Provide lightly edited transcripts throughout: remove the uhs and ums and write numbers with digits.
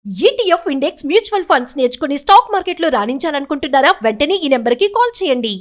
ETF index mutual funds నేర్చుకుని stock మార్కెట్లో రాణించాలనుకుంటున్నారా? వెంటనే ఈ నెంబర్కి కాల్ చేయండి.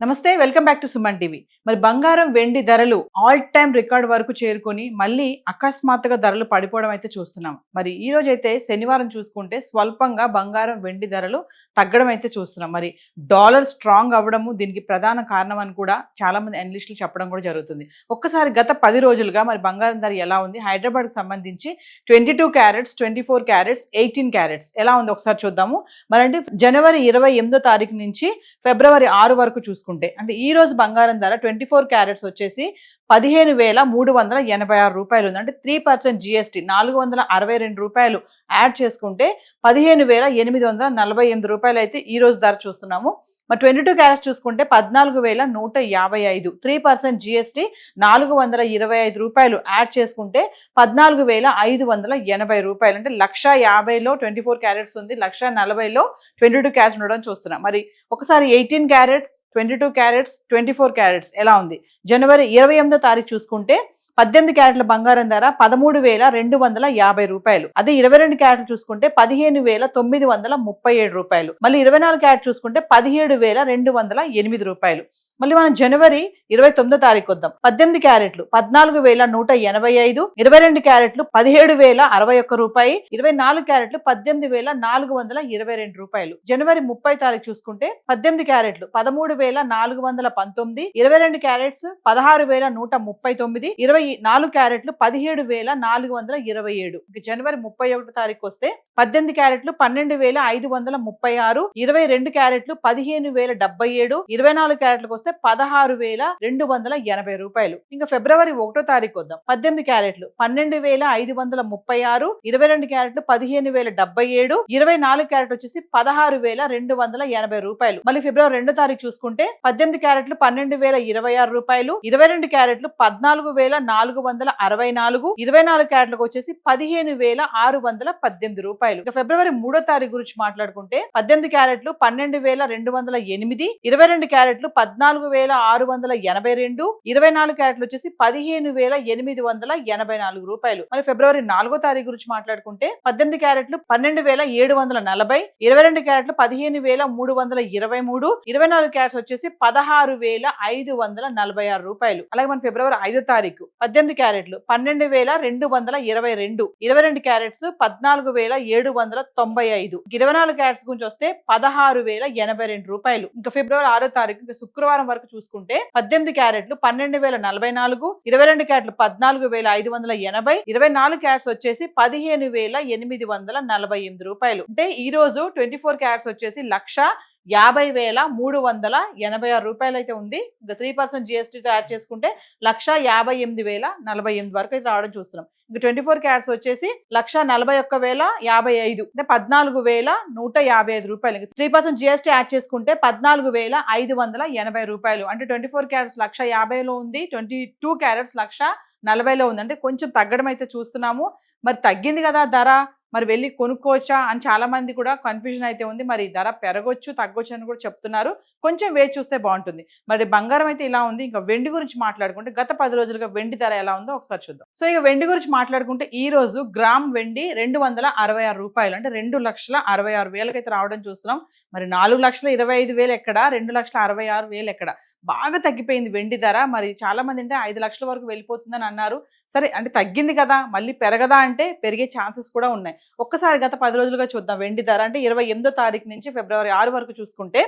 నమస్తే, welcome back to Suman TV. మరి బంగారం వెండి ధరలు ఆల్ టైమ్ రికార్డ్ వరకు చేరుకొని మళ్ళీ అకస్మాత్తుగా ధరలు పడిపోవడం అయితే చూస్తున్నాం. మరి ఈ రోజు అయితే శనివారం చూసుకుంటే స్వల్పంగా బంగారం వెండి ధరలు తగ్గడం అయితే చూస్తున్నాం. మరి డాలర్ స్ట్రాంగ్ అవ్వడము దీనికి ప్రధాన కారణం అని కూడా చాలా మంది అనలిస్టులు చెప్పడం కూడా జరుగుతుంది. ఒక్కసారి గత 10 రోజులుగా మరి బంగారం ధర ఎలా ఉంది, హైదరాబాద్కి సంబంధించి 22 క్యారెట్స్, 24 క్యారెట్స్, 18 క్యారెట్స్ ఎలా ఉంది ఒకసారి చూద్దాము. మరి అంటే జనవరి 28వ తారీఖు నుంచి ఫిబ్రవరి 6 వరకు చూసుకుంటే అంటే ఈ రోజు బంగారం ధర 24 క్యారెట్స్ వచ్చేసి 15,386 రూపాయలు ఉంది. అంటే 3% జిఎస్టీ 462 రూపాయలు యాడ్ చేసుకుంటే 15,848 రూపాయలు అయితే ఈ రోజు ధర చూస్తున్నాము. మరి 22 క్యారెట్స్ చూసుకుంటే 14,155, 3% జిఎస్టీ 425 రూపాయలు యాడ్ చేసుకుంటే 14,580 రూపాయలు. అంటే 1,50,000లో 24 క్యారెట్స్ ఉంది, 1,40,000లో 22 క్యారెట్స్ ఉండడం చూస్తున్నాం. మరి ఒకసారి 18 క్యారెట్స్, 22 క్యారెట్స్, 24 క్యారెట్స్ ఎలా ఉంది? జనవరి 28వ తారీఖు చూసుకుంటే 18 క్యారెట్ల బంగారం ధర 13,250 రూపాయలు. అదే 22 క్యారెట్లు చూసుకుంటే 15,937 రూపాయలు. మళ్ళీ 24 క్యారెట్ చూసుకుంటే 17,208 రూపాయలు. మళ్ళీ మనం జనవరి 29వ తారీఖు వద్దాం. 18 క్యారెట్లు 14,185, 22 క్యారెట్లు 17,061 రూపాయి, 24 క్యారెట్లు 18,422 రూపాయలు. జనవరి 30వ తారీఖు చూసుకుంటే 18 క్యారెట్లు 13,419, 22 క్యారెట్స్ 16,139, 24 క్యారెట్లు 17,427. జనవరి 31వ తారీఖు వస్తే 18 క్యారెట్లు 12,536, 22 క్యారెట్లు 15,077, 24 క్యారెట్లకు వస్తే 16,280 రూపాయలు. ఇంకా ఫిబ్రవరి 1వ తారీఖు వద్దాం. 18 క్యారెట్లు 12,536, 22 క్యారెట్లు 15,077, 24 క్యారెట్ వచ్చేసి 16,280 రూపాయలు. మళ్ళీ ఫిబ్రవరి 2వ తారీఖు చూసుకుంటే 18 క్యారెట్లు 12,026 రూపాయలు, 22 క్యారెట్లు 14,464, 24 క్యారెట్లకు వచ్చేసి 15,618 రూపాయలు. ఇక ఫిబ్రవరి 3వ తారీఖు గురించి మాట్లాడుకుంటే 18 క్యారెట్లు 12,208, 22 క్యారెట్లు 14,682, 24 క్యారెట్లు వచ్చేసి 15,884 రూపాయలు. మరి ఫిబ్రవరి 4వ తారీఖు గురించి మాట్లాడుకుంటే 18 క్యారెట్లు 12,740, 22 క్యారెట్లు 15,323, 24 క్యారెట్స్ వచ్చేసి 16,546 రూపాయలు. అలాగే మన ఫిబ్రవరి 5వ తారీఖు 18 క్యారెట్లు 12,222, 22 క్యారెట్స్ 14,795, 24 క్యారెట్స్ గురించి వస్తే 16,082 రూపాయలు. ఇంకా ఫిబ్రవరి 6వ తారీఖు ఇంకా శుక్రవారం వరకు చూసుకుంటే 18 క్యారెట్లు 12,044, 22 క్యారెట్లు 14,580, 24 క్యారెట్స్ వచ్చేసి 15,848 రూపాయలు. అంటే ఈ రోజు 24 క్యారెట్స్ వచ్చేసి 1,50,386 రూపాయలు అయితే ఉంది. ఇంకా 3% జిఎస్టీతో యాడ్ చేసుకుంటే 1,58,048 వరకు అయితే రావడం చూస్తున్నాం. ఇంకా 24 క్యారెట్స్ వచ్చేసి 1,41,055, అంటే 14,155 రూపాయలు. 3% జిఎస్టీ యాడ్ చేసుకుంటే 14,580 రూపాయలు. అంటే 24 క్యారెట్స్ 1,50,000లో ఉంది, 22 క్యారెట్స్ 1,40,000లో ఉంది. అంటే కొంచెం తగ్గడం అయితే చూస్తున్నాము. మరి తగ్గింది కదా ధర, మరి వెళ్ళి కొనుక్కోవచ్చా అని చాలా మంది కూడా కన్ఫ్యూజన్ అయితే ఉంది. మరి ధర పెరగొచ్చు, తగ్గొచ్చు అని కూడా చెప్తున్నారు. కొంచెం వేచి చూస్తే బాగుంటుంది. మరి బంగారం అయితే ఇలా ఉంది. ఇంకా వెండి గురించి మాట్లాడుకుంటే గత 10 రోజులుగా వెండి ధర ఎలా ఉందో ఒకసారి చూద్దాం. సో ఇక వెండి గురించి మాట్లాడుకుంటే ఈ రోజు గ్రామ్ వెండి 266 రూపాయలు, అంటే 2,66,000 అయితే రావడం చూస్తున్నాం. మరి 4,25,000 ఎక్కడ, 2,66,000 ఎక్కడ? బాగా తగ్గిపోయింది వెండి ధర. మరి చాలా మంది అంటే 5 లక్షల వరకు వెళ్ళిపోతుందని అన్నారు. సరే, అంటే తగ్గింది కదా, మళ్ళీ పెరగదా అంటే పెరిగే ఛాన్సెస్ కూడా ఉన్నాయి. ఒక్కసారి గత 10 రోజులుగా చూద్దాం వెండి ధర. అంటే 28వ తారీఖు నుంచి ఫిబ్రవరి 6 వరకు చూసుకుంటే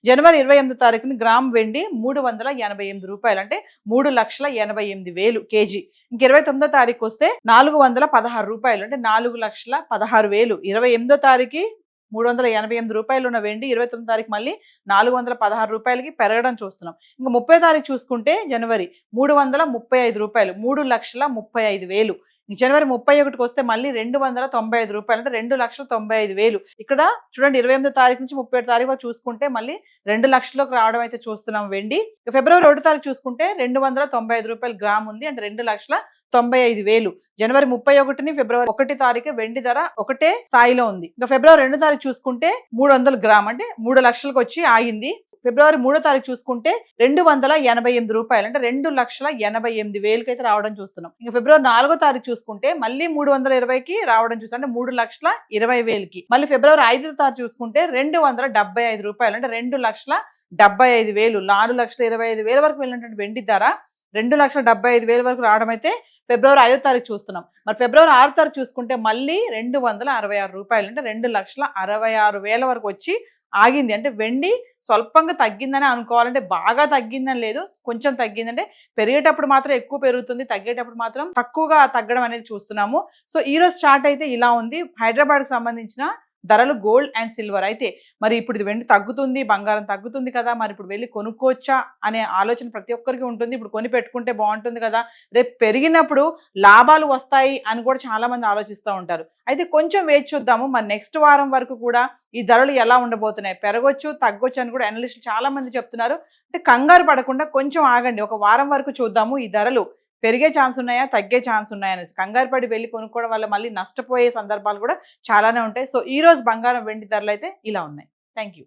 జనవరి 28వ తారీఖుని గ్రామ్ వెండి 388 రూపాయలు, అంటే 3,88,000 కేజీ. ఇంక 29వ తారీఖు వస్తే 416 రూపాయలు, అంటే 4,16,000. 28వ తారీఖు 388 రూపాయలు ఉన్న వెండి 29వ తారీఖు మళ్ళీ 416 రూపాయలకి పెరగడం చూస్తున్నాం. ఇంకా 30వ తారీఖు చూసుకుంటే జనవరి 335 రూపాయలు, 3,35,000. జనవరి 31కి వస్తే మళ్ళీ 295 రూపాయలు, అంటే 2,95,000. ఇక్కడ చూడండి 28వ తారీఖు నుంచి 31వ తారీఖు వరకు చూసుకుంటే మళ్ళీ 2 లక్షలకు రావడం అయితే చూస్తున్నాం వెండి. ఫిబ్రవరి 1వ తారీఖు చూసుకుంటే 295 రూపాయలు గ్రామ్ ఉంది, అంటే 2,95,000. జనవరి 31ని ఫిబ్రవరి 1 తారీఖు వెండి ధర ఒకటే స్థాయిలో ఉంది. ఇంకా ఫిబ్రవరి 2వ తారీఖు చూసుకుంటే 300 గ్రామ్, అంటే 3 లక్షలకు వచ్చి ఆగింది. ఫిబ్రవరి 3వ తారీఖు చూసుకుంటే 288 రూపాయలు, అంటే 2,88,000 అయితే రావడం చూస్తున్నాం. ఇంకా ఫిబ్రవరి 4వ తారీఖు చూసుకుంటే మళ్ళీ 320కి రావడం చూస్తాం, అంటే 3,20,000కి. మళ్ళీ ఫిబ్రవరి 5వ తారీఖు చూసుకుంటే 275 రూపాయలు, అంటే 2,75,000, 4,25,000 వరకు వెళ్ళినటువంటి వెండి ధర 2,75,000 వరకు రావడం అయితే ఫిబ్రవరి 5వ తారీఖు చూస్తున్నాం. మరి ఫిబ్రవరి 6వ తారీఖు చూసుకుంటే మళ్ళీ 266 రూపాయలు, అంటే 2,66,000 వరకు వచ్చి ఆగింది. అంటే వెండి స్వల్పంగా తగ్గిందని అనుకోవాలంటే బాగా తగ్గిందని లేదు, కొంచెం తగ్గిందంటే పెరిగేటప్పుడు మాత్రం ఎక్కువ పెరుగుతుంది, తగ్గేటప్పుడు మాత్రం తక్కువగా తగ్గడం అనేది చూస్తున్నాము. సో ఈ రోజు చార్ట్ అయితే ఇలా ఉంది. హైదరాబాద్కి సంబంధించిన ధరలు గోల్డ్ అండ్ సిల్వర్ అయితే మరి ఇప్పుడు ఇది వెండి తగ్గుతుంది, బంగారం తగ్గుతుంది కదా, మరి ఇప్పుడు వెళ్ళి కొనుక్కోవచ్చా అనే ఆలోచన ప్రతి ఒక్కరికి ఉంటుంది. ఇప్పుడు కొని పెట్టుకుంటే బాగుంటుంది కదా, రేపు పెరిగినప్పుడు లాభాలు వస్తాయి అని కూడా చాలా మంది ఆలోచిస్తూ ఉంటారు. అయితే కొంచెం వేచి చూద్దాము. మరి నెక్స్ట్ వారం వరకు కూడా ఈ ధరలు ఎలా ఉండబోతున్నాయి, పెరగొచ్చు తగ్గొచ్చు అని కూడా అనలిస్టులు చాలా మంది చెప్తున్నారు. అంటే కంగారు పడకుండా కొంచెం ఆగండి, ఒక వారం వరకు చూద్దాము ఈ ధరలు పెరిగే ఛాన్స్ ఉన్నాయా, తగ్గే ఛాన్స్ ఉన్నాయా అనేసి. కంగారు పడి వెళ్ళి కొనుక్కోవడం వల్ల మళ్ళీ నష్టపోయే సందర్భాలు కూడా చాలానే ఉంటాయి. సో ఈ రోజు బంగారం వెండి ధరలు అయితే ఇలా ఉన్నాయి. Thank you.